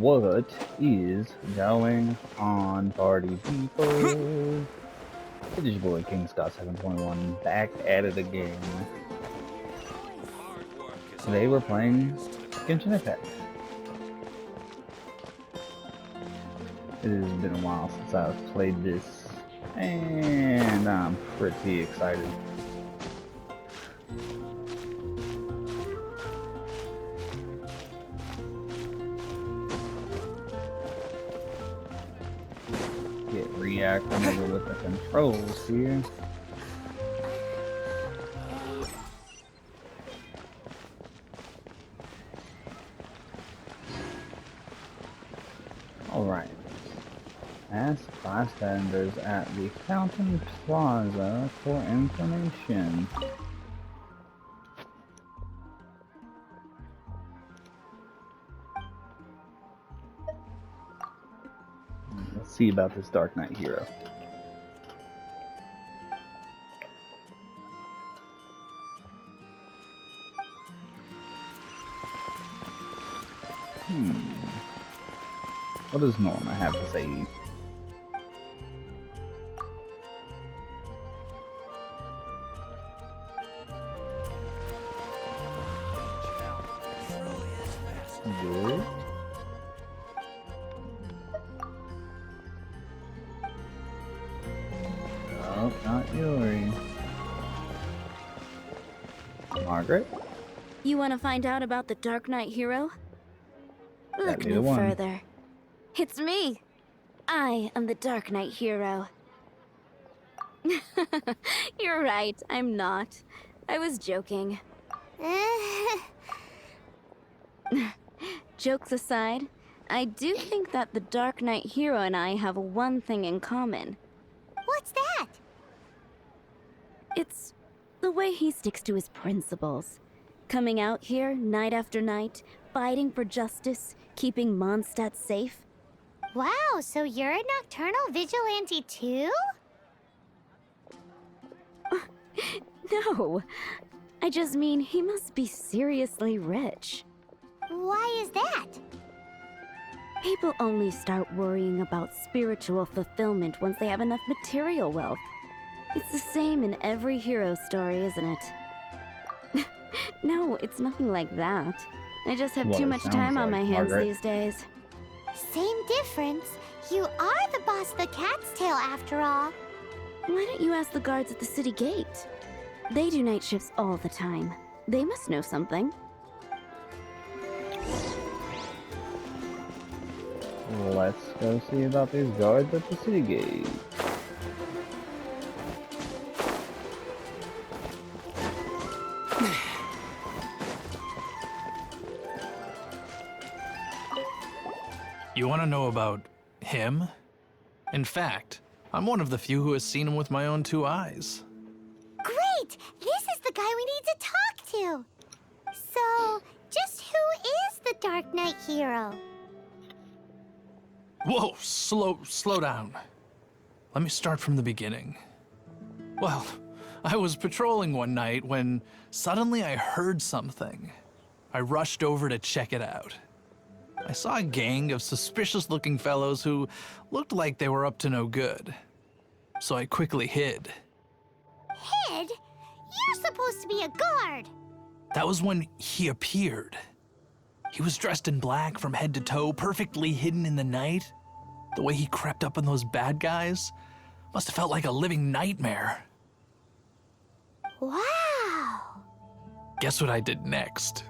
What is going on, party people? It is your boy King Scott 721 back at it again. Today we're playing Genshin Impact. It has been a while since I've played this, and I'm pretty excited. Get reacclimated with the controls here. Alright. Ask bystanders at the Fountain Plaza for information. Let's see about this Darknight Hero. What does Norma have to say? Good. Oh, not Yuri. Margaret? You want to find out about the Darknight Hero? Look That'd be no the one. further. It's me! I am the Darknight Hero. You're right, I'm not. I was joking. Jokes aside, I do think that the Darknight Hero and I have one thing in common. What's that? It's the way he sticks to his principles. Coming out here night after night, fighting for justice, keeping Mondstadt safe. Wow, so you're a nocturnal vigilante too? No, I just mean he must be seriously rich. Why is that? People only start worrying about spiritual fulfillment once they have enough material wealth. It's the same in every hero story, isn't it? No, it's nothing like that. I just have Well, too it much sounds time on like my hands Margaret. these days. Same difference. You are the boss of the Cat's Tail after all. Why don't you ask the guards at the city gate? They do night shifts all the time. They must know something. Let's go see about these guards at the city gate. You want to know about him? In fact, I'm one of the few who has seen him with my own two eyes. Great! This is the guy we need to talk to. So, just who is the Darknight Hero? Whoa, slow down. Let me start from the beginning. Well, I was patrolling one night when suddenly I heard something. I rushed over to check it out. I saw a gang of suspicious-looking fellows who looked like they were up to no good. So I quickly hid. Hid? You're supposed to be a guard. That was when he appeared. He was dressed in black from head to toe, perfectly hidden in the night. The way he crept up on those bad guys must have felt like a living nightmare. Wow. Guess what I did next?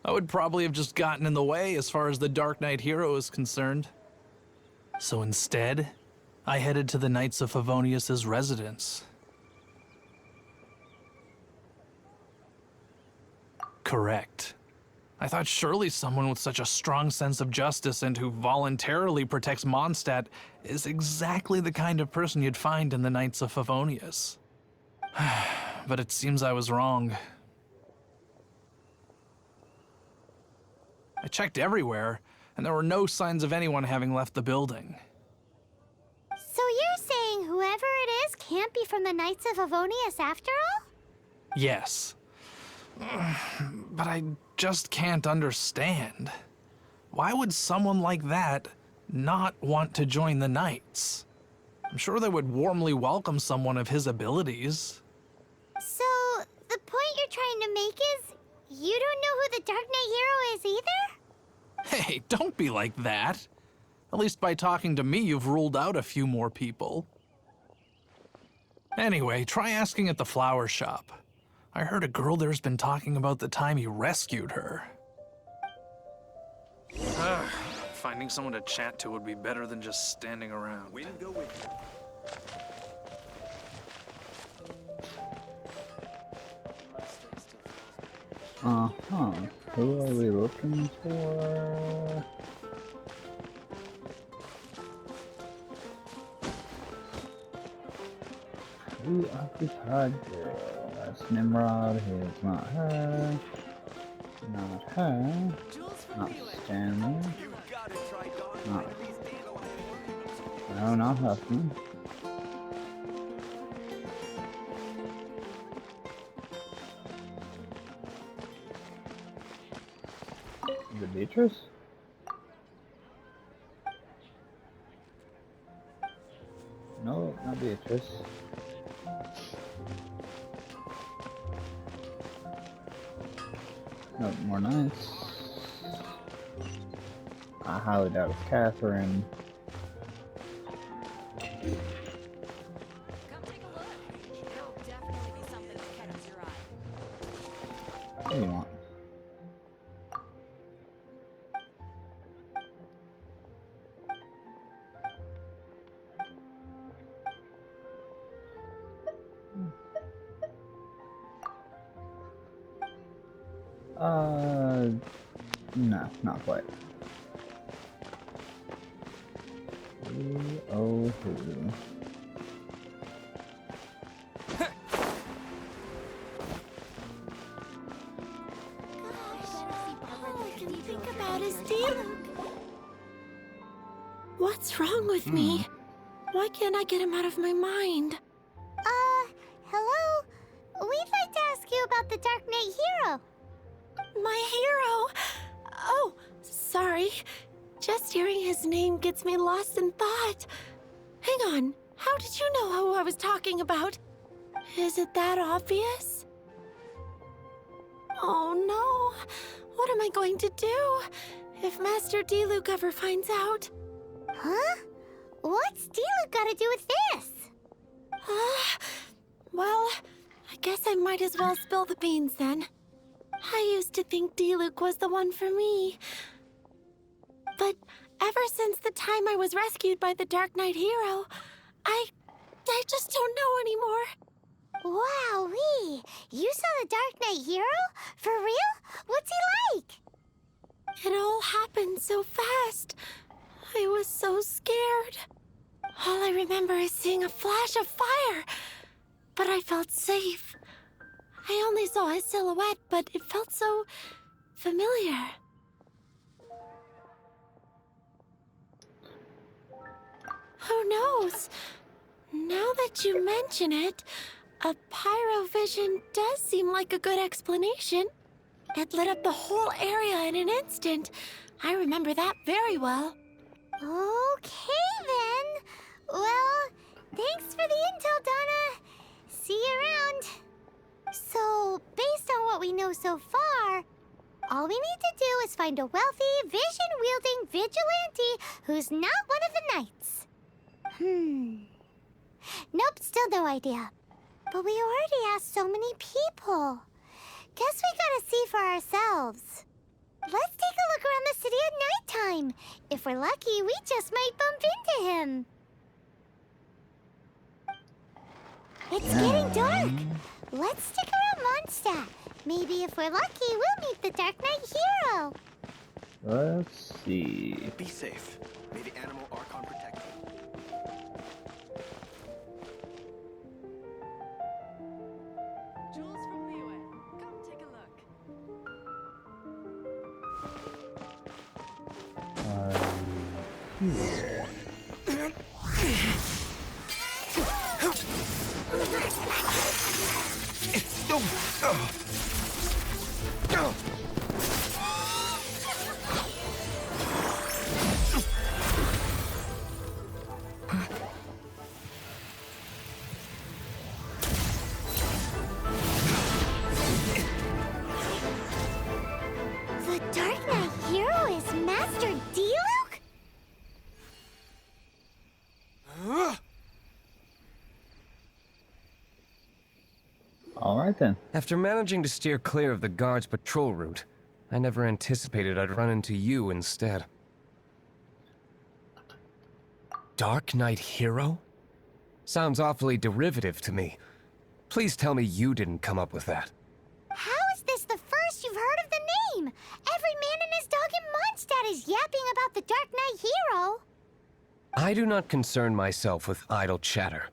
I would probably have just gotten in the way as far as the Darknight Hero is concerned. So instead, I headed to the Knights of Favonius' residence. Correct. I thought surely someone with such a strong sense of justice and who voluntarily protects Mondstadt is exactly the kind of person you'd find in the Knights of Favonius. But it seems I was wrong. I checked everywhere, and there were no signs of anyone having left the building. So you're saying whoever it is can't be from the Knights of Avonius after all? Yes. But I just can't understand. Why would someone like that not want to join the Knights? I'm sure they would warmly welcome someone of his abilities. So, the point you're trying to make is you don't know who the Dark Knight Hero is either? Hey, don't be like that. At least by talking to me, you've ruled out a few more people. Anyway, try asking at the flower shop. I heard a girl there's been talking about the time you rescued her. Finding someone to chat to would be better than just standing around. Way to go with you. Uh-huh. Who are we looking for? Who occupied girl? That's Nimrod. He's not her. Not her. Not Stanley. Not. No, not Huffman. Is it Beatrice? No, not Beatrice. No, more nice. I highly doubt it's Catherine. Come take a look. There'll definitely be something that catches your eye. What do you want? No, not quite. Oh, who? All I can think about is Diluc. What's wrong with me? Why can't I get him out of my mind? Hello? We'd like to ask you about the Dark Knight Hero. My hero! Oh, sorry. Just hearing his name gets me lost in thought. Hang on, how did you know who I was talking about? Is it that obvious? Oh no, what am I going to do if Master Diluc ever finds out? Huh? What's Diluc got to do with this? Well, I guess I might as well spill the beans then. I used to think Diluc was the one for me. But ever since the time I was rescued by the Dark Knight Hero, I just don't know anymore. Wowee! You saw the Dark Knight Hero? For real? What's he like? It all happened so fast. I was so scared. All I remember is seeing a flash of fire, but I felt safe. I only saw his silhouette, but it felt so familiar. Who knows? Now that you mention it, a pyrovision does seem like a good explanation. It lit up the whole area in an instant. I remember that very well. Okay then. Well, thanks for the intel, Donna. See you around. So, based on what we know so far, all we need to do is find a wealthy, vision-wielding vigilante who's not one of the knights. Nope, still no idea. But we already asked so many people. Guess we gotta see for ourselves. Let's take a look around the city at nighttime. If we're lucky, we just might bump into him. It's getting dark. Let's stick around Mondstadt. Maybe if we're lucky, we'll meet the Dark Knight Hero. Let's see. Be safe. May the animal Archon protect you. Jules from Liyue. Come take a look. Here. The Darknight Hero is Master Diluc? Alright then. After managing to steer clear of the guard's patrol route, I never anticipated I'd run into you instead. Darknight Hero? Sounds awfully derivative to me. Please tell me you didn't come up with that. How is this the first you've heard of the name? Every man and his dog in Mondstadt is yapping about the Darknight Hero. I do not concern myself with idle chatter.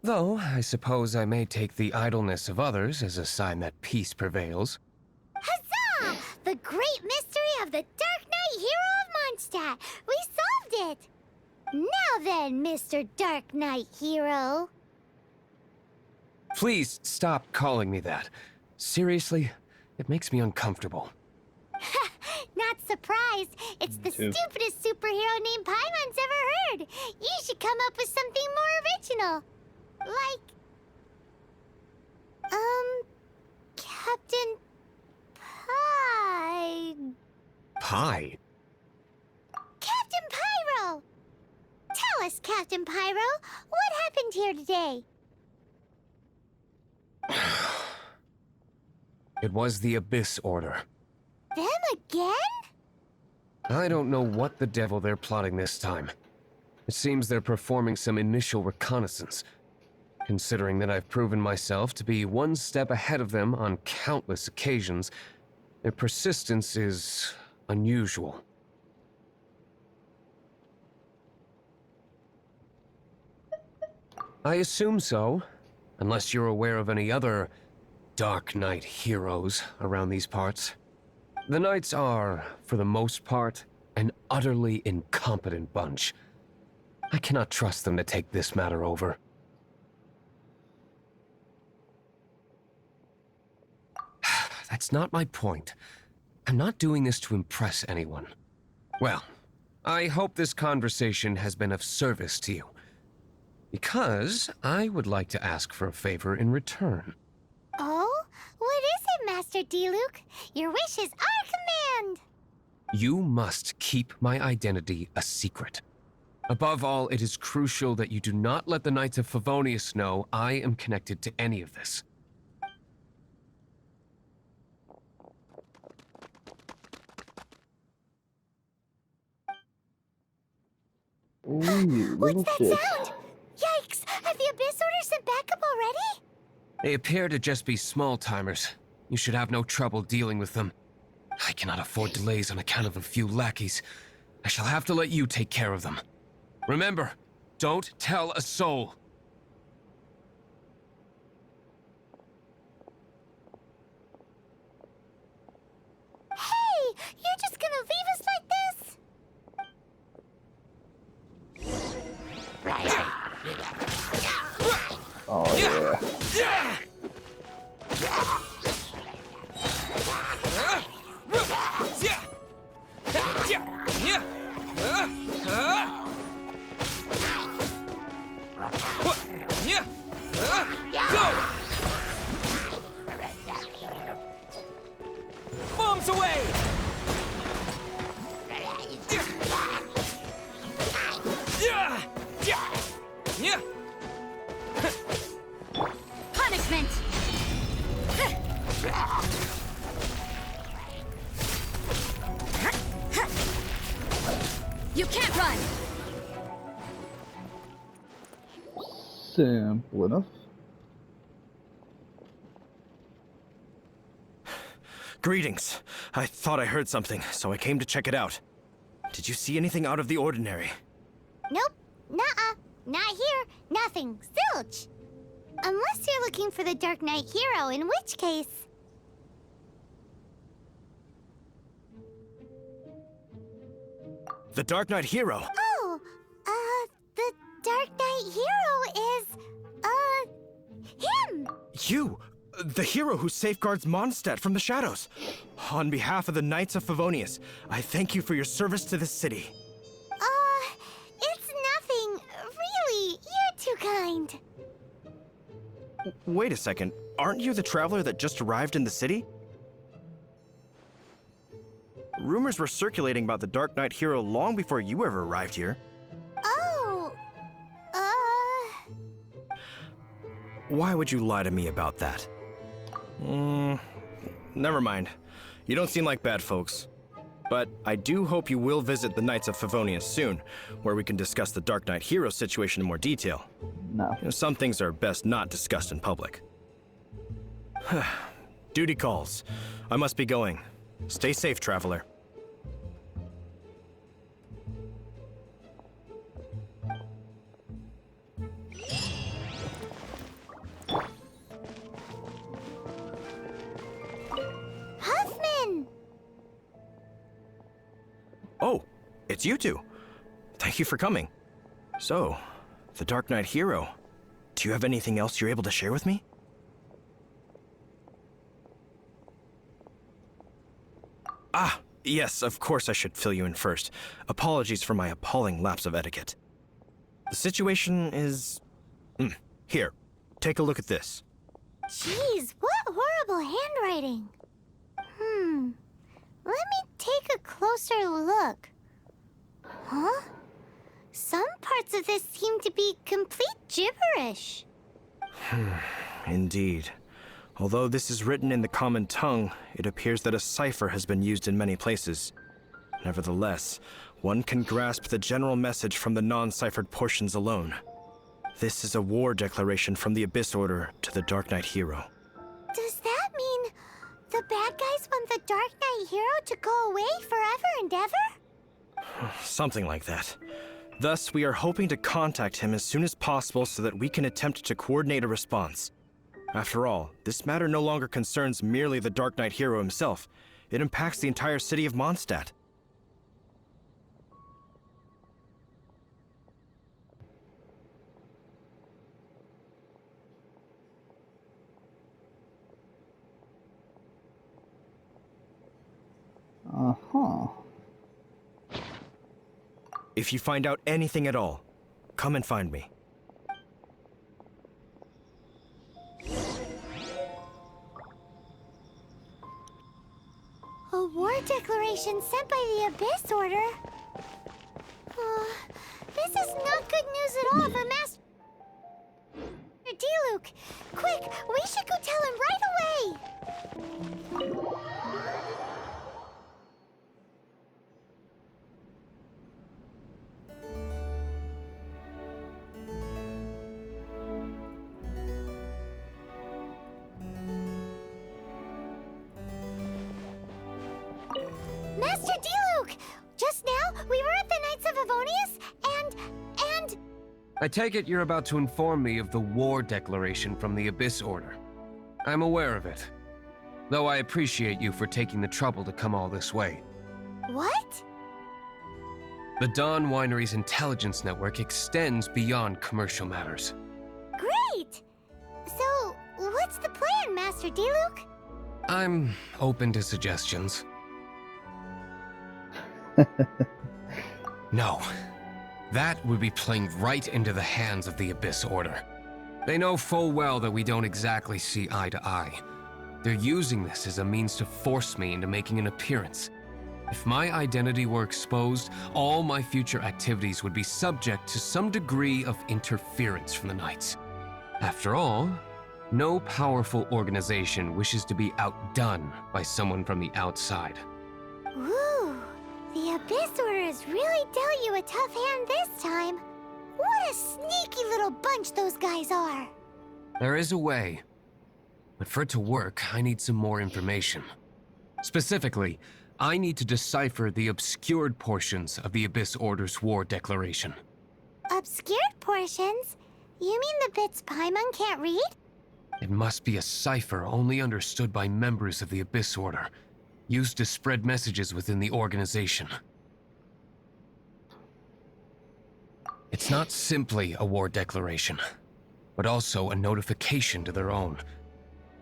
Though, I suppose I may take the idleness of others as a sign that peace prevails. Huzzah! The great mystery of the Darknight Hero of Mondstadt! We solved it! Now then, Mr. Darknight Hero. Please stop calling me that. Seriously, it makes me uncomfortable. Not surprised. It's the too. stupidest superhero name Paimon's ever heard. You should come up with something more original. Like... Captain... Pie? Captain Pyro! Tell us, Captain Pyro, what happened here today? It was the Abyss Order. Them again? I don't know what the devil they're plotting this time. It seems they're performing some initial reconnaissance. Considering that I've proven myself to be one step ahead of them on countless occasions, their persistence is unusual. I assume so, unless you're aware of any other Darknight heroes around these parts. The Knights are, for the most part, an utterly incompetent bunch. I cannot trust them to take this matter over. That's not my point. I'm not doing this to impress anyone. Well, I hope this conversation has been of service to you. Because I would like to ask for a favor in return. Oh? What is it, Master Diluc? Your wish is our command! You must keep my identity a secret. Above all, it is crucial that you do not let the Knights of Favonius know I am connected to any of this. Ooh, little What's that shit. sound? Yikes! Have the Abyss Order sent backup already? They appear to just be small-timers. You should have no trouble dealing with them. I cannot afford delays on account of a few lackeys. I shall have to let you take care of them. Remember, don't tell a soul. Hey! You're just gonna leave us like this? Oh yeah. Bombs away! Punishment! You can't run! Simple enough. Greetings. I thought I heard something, so I came to check it out. Did you see anything out of the ordinary? Nope. Nuh-uh. Not here. Nothing. Zilch. Unless you're looking for the Darknight Hero, in which case... The Darknight Hero? Oh, the Darknight Hero is, him! You? The hero who safeguards Mondstadt from the shadows. On behalf of the Knights of Favonius, I thank you for your service to this city. It's nothing. Really, you're too kind. Wait a second, aren't you the traveler that just arrived in the city? Rumors were circulating about the Darknight Hero long before you ever arrived here. Oh, Why would you lie to me about that? Never mind. You don't seem like bad folks. But I do hope you will visit the Knights of Favonius soon, where we can discuss the Darknight Hero situation in more detail. No. Some things are best not discussed in public. Duty calls. I must be going. Stay safe, traveler. Huffman! Oh, it's you two. Thank you for coming. So, the Darknight Hero. Do you have anything else you're able to share with me? Ah, yes, of course I should fill you in first. Apologies for my appalling lapse of etiquette. The situation is... Here, take a look at this. Jeez, what horrible handwriting. Let me take a closer look. Huh? Some parts of this seem to be complete gibberish. Indeed. Although this is written in the common tongue, it appears that a cipher has been used in many places. Nevertheless, one can grasp the general message from the non-ciphered portions alone. This is a war declaration from the Abyss Order to the Darknight Hero. Does that mean the bad guys want the Darknight Hero to go away forever and ever? Something like that. Thus, we are hoping to contact him as soon as possible so that we can attempt to coordinate a response. After all, this matter no longer concerns merely the Darknight Hero himself. It impacts the entire city of Mondstadt. Uh-huh. If you find out anything at all, come and find me. A war declaration sent by the Abyss Order? This is not good news at all for Master D-Luke. Quick, we should go tell him right away! Master D-Luke! Just now, we were at the Knights of Favonius, and... I take it you're about to inform me of the war declaration from the Abyss Order. I'm aware of it, though I appreciate you for taking the trouble to come all this way. What? The Dawn Winery's intelligence network extends beyond commercial matters. Great! So, what's the plan, Master D-Luke? I'm open to suggestions. No. That would be playing right into the hands of the Abyss Order. They know full well that we don't exactly see eye to eye. They're using this as a means to force me into making an appearance. If my identity were exposed, all my future activities would be subject to some degree of interference from the Knights. After all, no powerful organization wishes to be outdone by someone from the outside. Ooh, the Abyss Order has really dealt you a tough hand this time. What a sneaky little bunch those guys are. There is a way, but for it to work, I need some more information. Specifically, I need to decipher the obscured portions of the Abyss Order's war declaration. Obscured portions? You mean the bits Paimon can't read? It must be a cipher only understood by members of the Abyss Order, used to spread messages within the organization. It's not simply a war declaration, but also a notification to their own.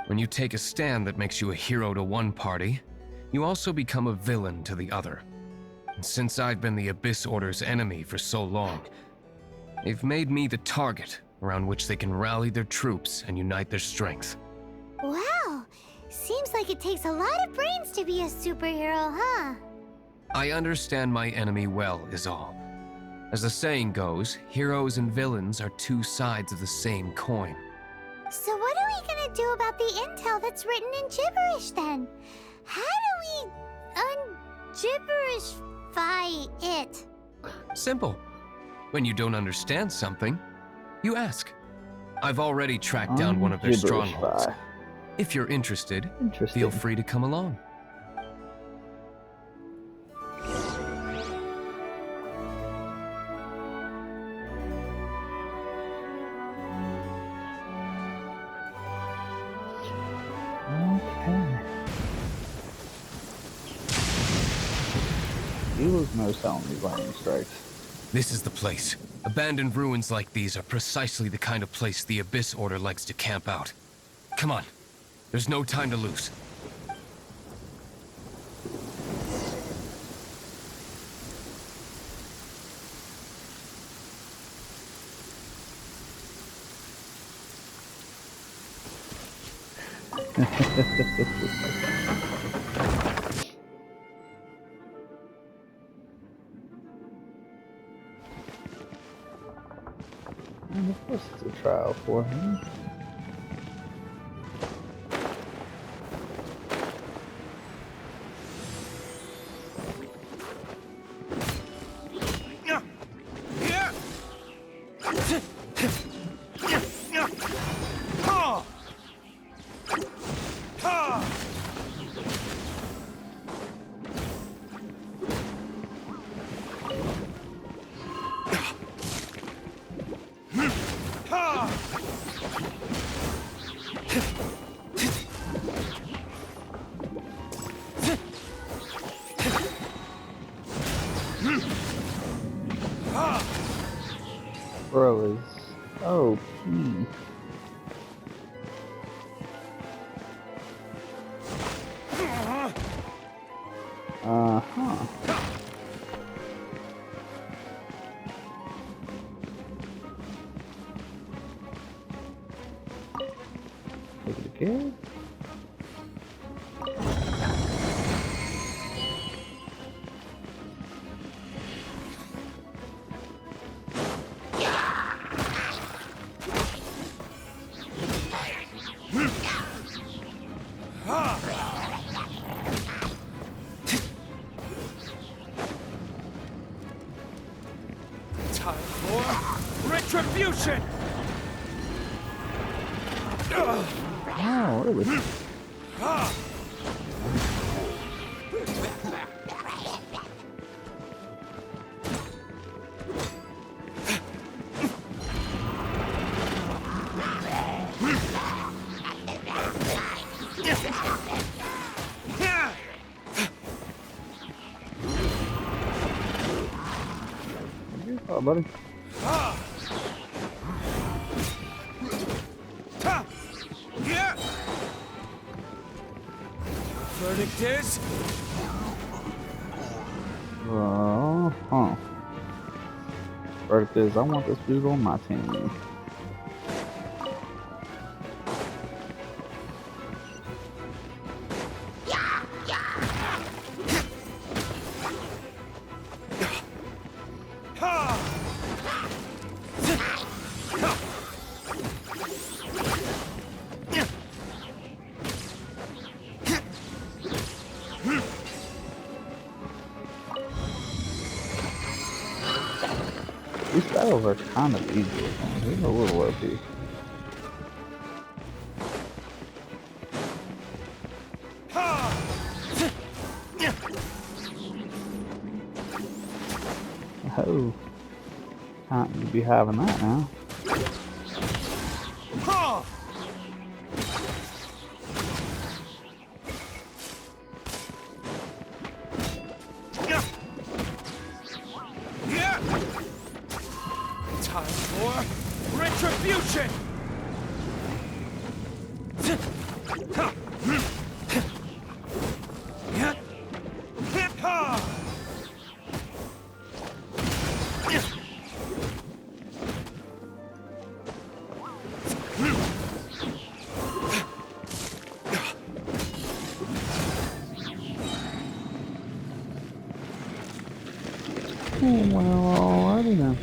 When you take a stand that makes you a hero to one party, you also become a villain to the other. And since I've been the Abyss Order's enemy for so long, they've made me the target around which they can rally their troops and unite their strength. Wow, seems like it takes a lot of brains to be a superhero, huh? I understand my enemy well, is all. As the saying goes, heroes and villains are two sides of the same coin. So what are we gonna do about the intel that's written in gibberish then? How do we un-gibberishify it? Simple. When you don't understand something, you ask. I've already tracked down one of their strongholds. If you're interested, feel free to come along. Okay. You lose most on these lightning strikes. This is the place. Abandoned ruins like these are precisely the kind of place the Abyss Order likes to camp out. Come on. There's no time to lose. And of course it's a trial for him. Bro is OP. Uh-huh. Look at the kid. Time for retribution! Oh, really? Oh, buddy. Verdict is... Huh. Verdict is, I want this dude on my team. These battles are kind of easy. He's a little OP. Oh, can't be having that now. Time for retribution! Oh, well, alrighty then.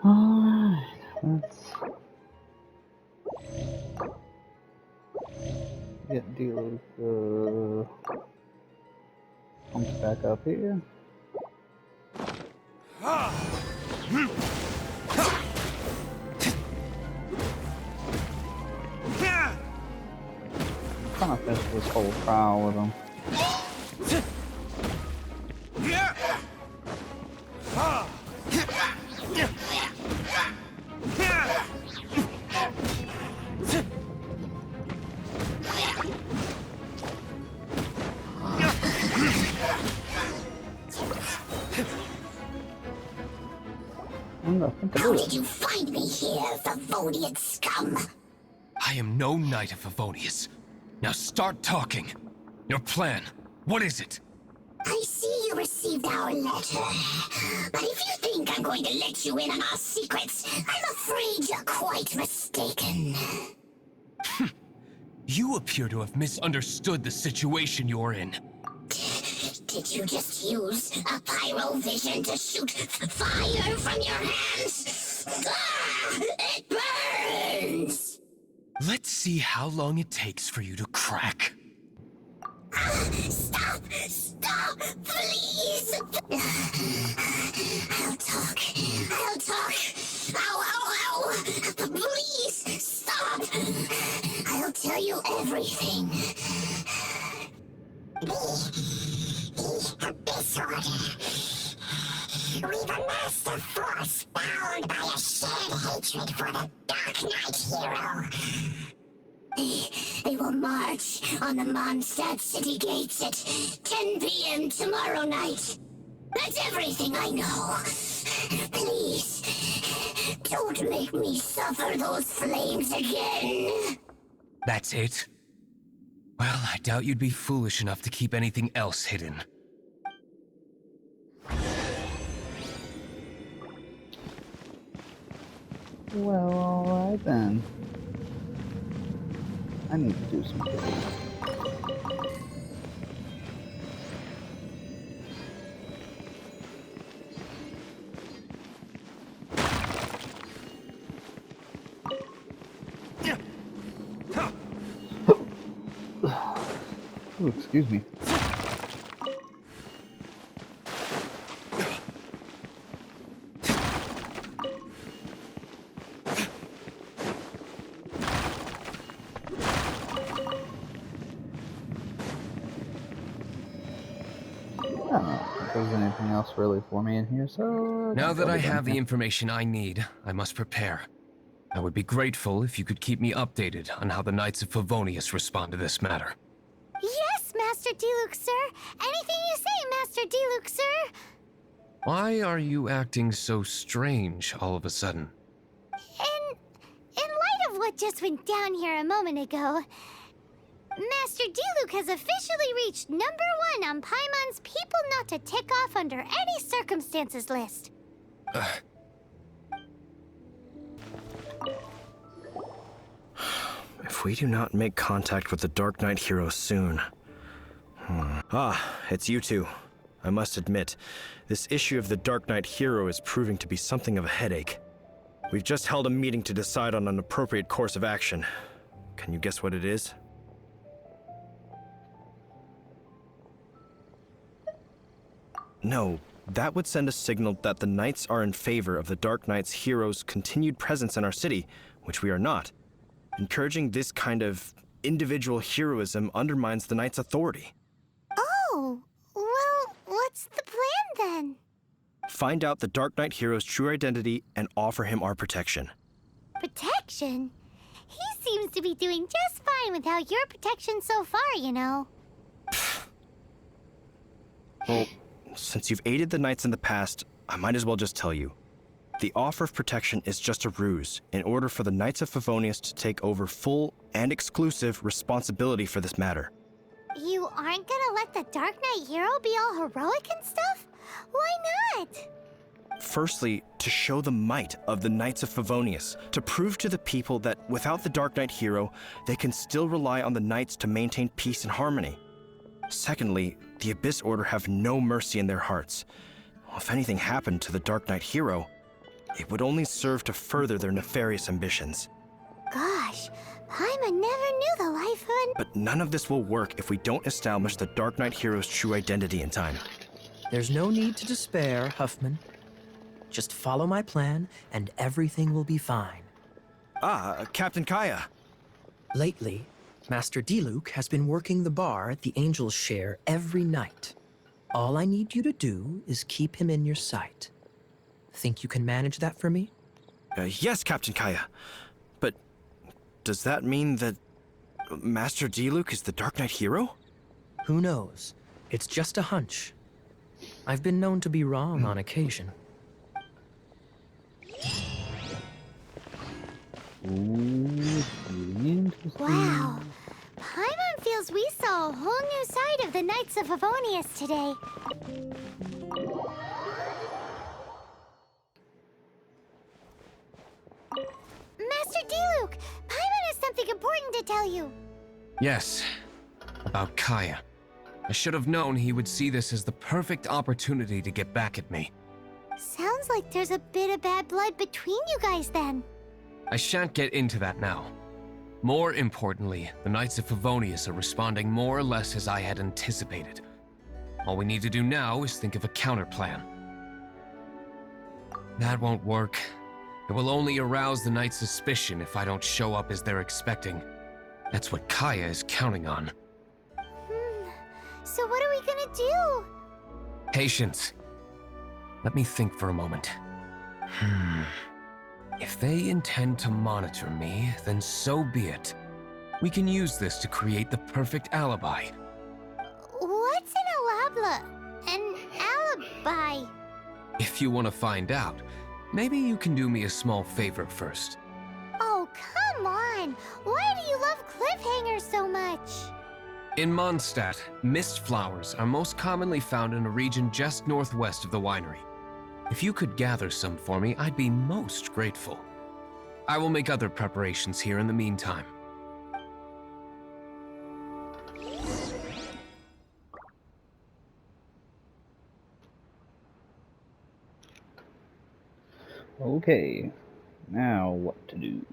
Alright, let's get Dealer pumped back up here. Trying to finish this whole trial with him. How did you find me here, Favonian scum? I am no knight of Favonius. Now start talking. Your plan, what is it? I see you received our letter. But if you think I'm going to let you in on our secrets, I'm afraid you're quite mistaken. You appear to have misunderstood the situation you're in. Did you just use a pyrovision to shoot fire from your hands? Ah, it burns! Let's see how long it takes for you to crack. Stop! Stop! Please! I'll talk. I'll talk. Ow, ow, ow! Please, stop! I'll tell you everything. The Abyss Order. We've amassed a force bound by a shared hatred for the Darknight Hero. They will march on the Mondstadt city gates at 10 p.m. tomorrow night. That's everything I know. Please, don't make me suffer those flames again. That's it? Well, I doubt you'd be foolish enough to keep anything else hidden. Well, alright then. I need to do some digging. Ooh, excuse me. I don't know if there's anything else really for me in here, so... Now that I have the information I need, I must prepare. I would be grateful if you could keep me updated on how the Knights of Favonius respond to this matter. Yes, Master Diluc, sir. Anything you say, Master Diluc, sir. Why are you acting so strange all of a sudden? In light of what just went down here a moment ago, Master Diluc has officially reached #1 on Paimon's People Not to Tick Off Under Any Circumstances list. If we do not make contact with the Darknight Hero soon... Ah, it's you two. I must admit, this issue of the Darknight Hero is proving to be something of a headache. We've just held a meeting to decide on an appropriate course of action. Can you guess what it is? No, That would send a signal that the Knights are in favor of the Dark Knight's heroes' continued presence in our city, which we are not. Encouraging this kind of individual heroism undermines the Knights' authority. Oh, well, what's the plan then? Find out the Dark Knight hero's true identity and offer him our protection. Protection? He seems to be doing just fine without your protection so far, you know. Well, since you've aided the Knights in the past, I might as well just tell you. The offer of protection is just a ruse in order for the Knights of Favonius to take over full and exclusive responsibility for this matter. You aren't gonna let the Dark Knight Hero be all heroic and stuff? Why not? Firstly, to show the might of the Knights of Favonius, to prove to the people that without the Dark Knight Hero, they can still rely on the Knights to maintain peace and harmony. Secondly, the Abyss Order have no mercy in their hearts. If anything happened to the Dark Knight Hero, it would only serve to further their nefarious ambitions. Gosh, Paimon never knew the life of an... But none of this will work if we don't establish the Dark Knight Hero's true identity in time. There's no need to despair, Huffman. Just follow my plan, and everything will be fine. Captain Kaya. Lately, Master Diluc has been working the bar at the Angel's Share every night. All I need you to do is keep him in your sight. Think you can manage that for me? Yes, Captain Kaya. But does that mean that Master Diluc is the Dark Knight Hero? Who knows? It's just a hunch. I've been known to be wrong on occasion. Ooh, interesting. Wow. Paimon feels we saw a whole new side of the Knights of Favonius today. Master Diluc, Paimon has something important to tell you. Yes, about Kaya. I should have known he would see this as the perfect opportunity to get back at me. Sounds like there's a bit of bad blood between you guys then. I shan't get into that now. More importantly, the Knights of Favonius are responding more or less as I had anticipated. All we need to do now is think of a counterplan. That won't work. It will only arouse the Knights' suspicion if I don't show up as they're expecting. That's what Kaya is counting on. So what are we gonna do? Patience. Let me think for a moment. If they intend to monitor me, then so be it. We can use this to create the perfect alibi. What's an alabla? An alibi? If you want to find out, maybe you can do me a small favor first. Oh, come on! Why do you love cliffhangers so much? In Mondstadt, mist flowers are most commonly found in a region just northwest of the winery. If you could gather some for me, I'd be most grateful. I will make other preparations here in the meantime. Okay, now what to do?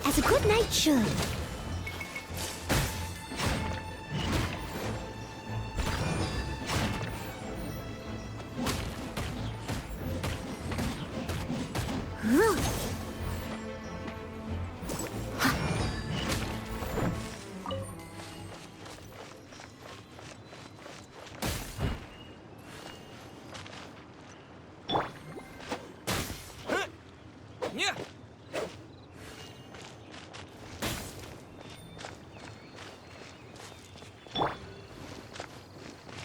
As a good knight should. Yeah.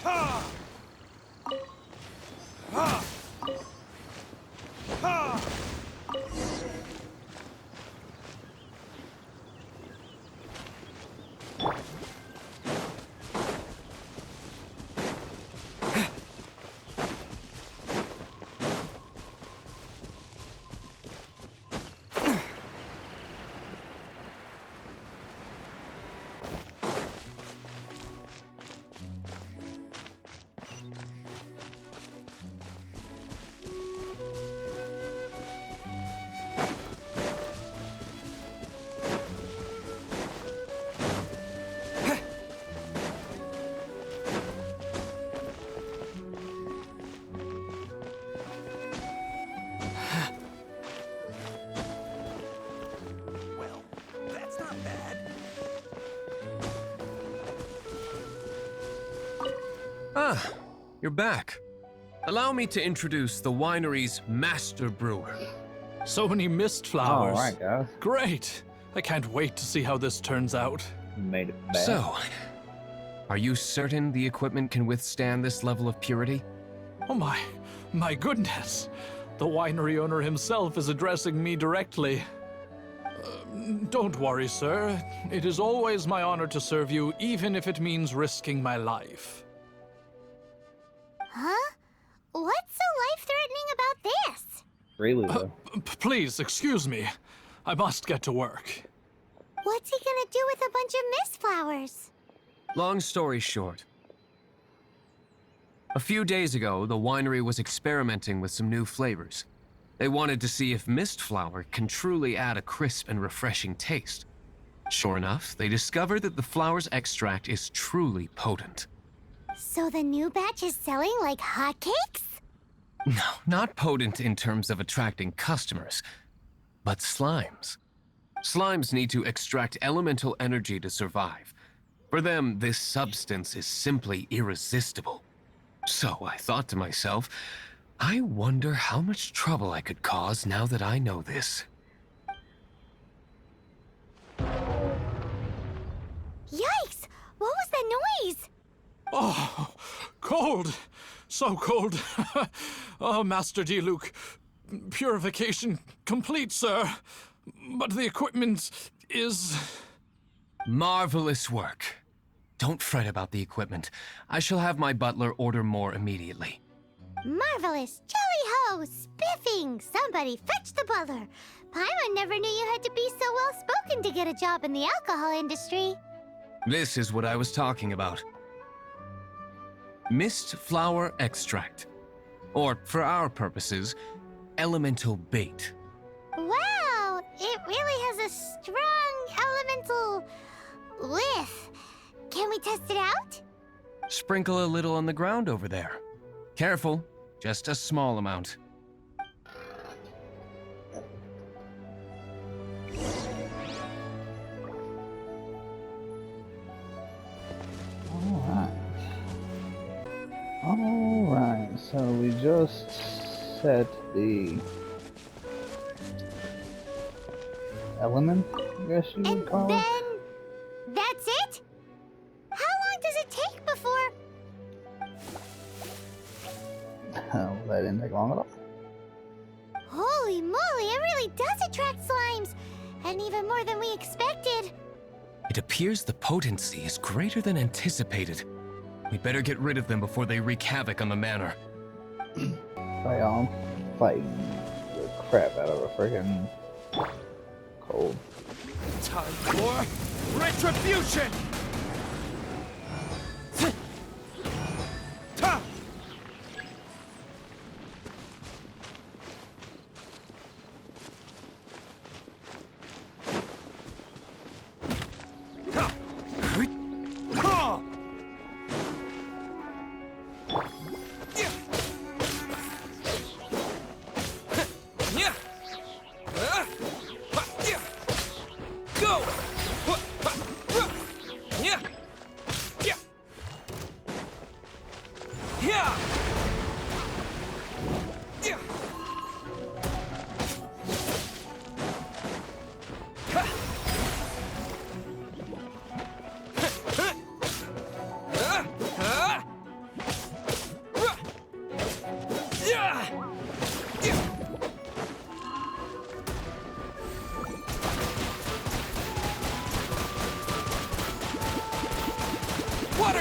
Ha! Ha! Ha! Well, that's not bad. Ah, you're back. Allow me to introduce the winery's master brewer. So many mist flowers. Alright, guys. Great. I can't wait to see how this turns out. Made it back. So, are you certain the equipment can withstand this level of purity? Oh my goodness. The winery owner himself is addressing me directly. Don't worry, sir. It is always my honor to serve you, even if it means risking my life. Huh? What's so life-threatening about this? Really, though. Please, excuse me. I must get to work. What's he gonna do with a bunch of mist flowers? Long story short, a few days ago, the winery was experimenting with some new flavors. They wanted to see if mist flower can truly add a crisp and refreshing taste. Sure enough, they discovered that the flower's extract is truly potent. So the new batch is selling like hotcakes? No, not potent in terms of attracting customers, but slimes. Slimes need to extract elemental energy to survive. For them, this substance is simply irresistible. So I thought to myself, I wonder how much trouble I could cause now that I know this. Yikes! What was that noise? Oh, cold. So cold. Oh, Master Diluc. Purification complete, sir. But the equipment is... Marvelous work. Don't fret about the equipment. I shall have my butler order more immediately. Marvelous! Jolly-ho! Spiffing! Somebody fetch the butler! Paimon never knew you had to be so well-spoken to get a job in the alcohol industry. This is what I was talking about. Mist flower extract. Or, for our purposes, elemental bait. Wow! It really has a strong elemental whiff. Can we test it out? Sprinkle a little on the ground over there. Careful, just a small amount. Alright, so we just set the element, I guess you would call it. Then that's it? How long does it take before... Oh, that didn't take long at all. Holy moly, it really does attract slimes! And even more than we expected. It appears the potency is greater than anticipated. We better get rid of them before they wreak havoc on the manor. Right on. Fighting the crap out of a friggin' cold. Time for retribution! Ta! Ha! Ha! Yeah! Go! Yeah! Yeah!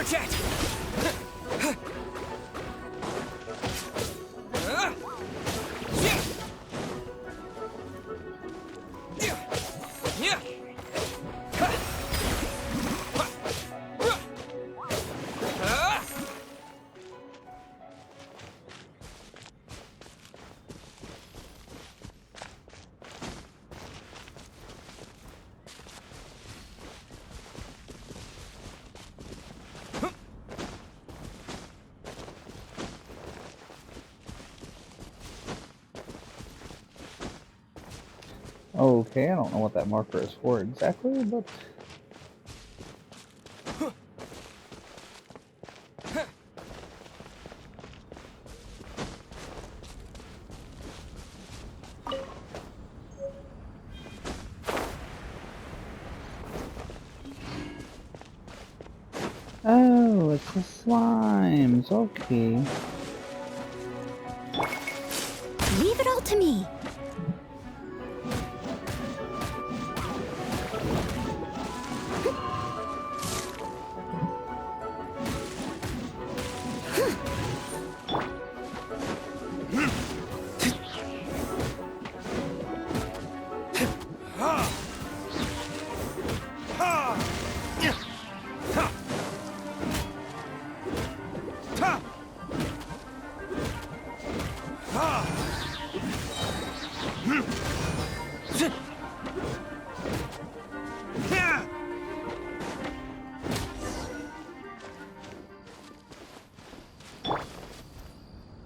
jet! Okay, I don't know what that marker is for exactly, but oh, it's the slimes. Okay. Leave it all to me.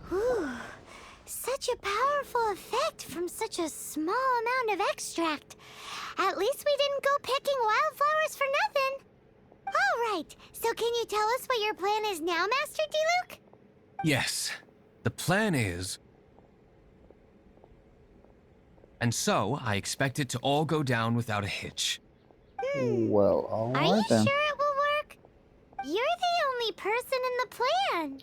Whew. Such a powerful effect from such a small amount of extract. At least we didn't go picking wildflowers for nothing. All right, so can you tell us what your plan is now, Master Diluc? Yes, the plan is... And so, I expect it to all go down without a hitch. Well, Are you alright then. sure it will work? You're the only person in the plan.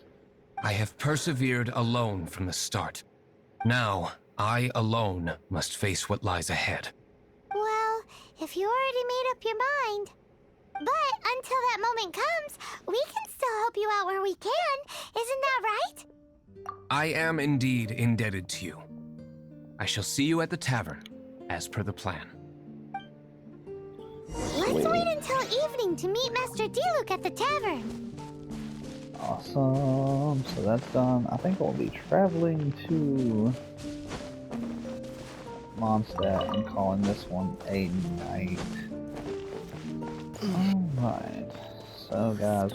I have persevered alone from the start. Now, I alone must face what lies ahead. Well, if you already made up your mind. But until that moment comes, we can still help you out where we can. Isn't that right? I am indeed indebted to you. I shall see you at the tavern, as per the plan. Let's wait until evening to meet Master Diluc at the tavern. Awesome. So that's done. I think I'll be traveling to Mondstadt and calling this one a night. Alright. So guys,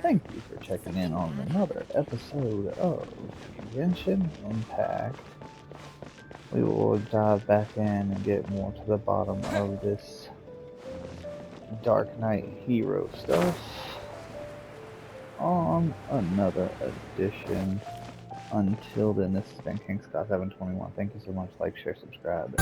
thank you for checking in on another episode of Genshin Impact. We will dive back in and get more to the bottom of this Darknight Hero stuff on another edition. Until then, this has been King Scott 721. Thank you so much. Like, share, subscribe.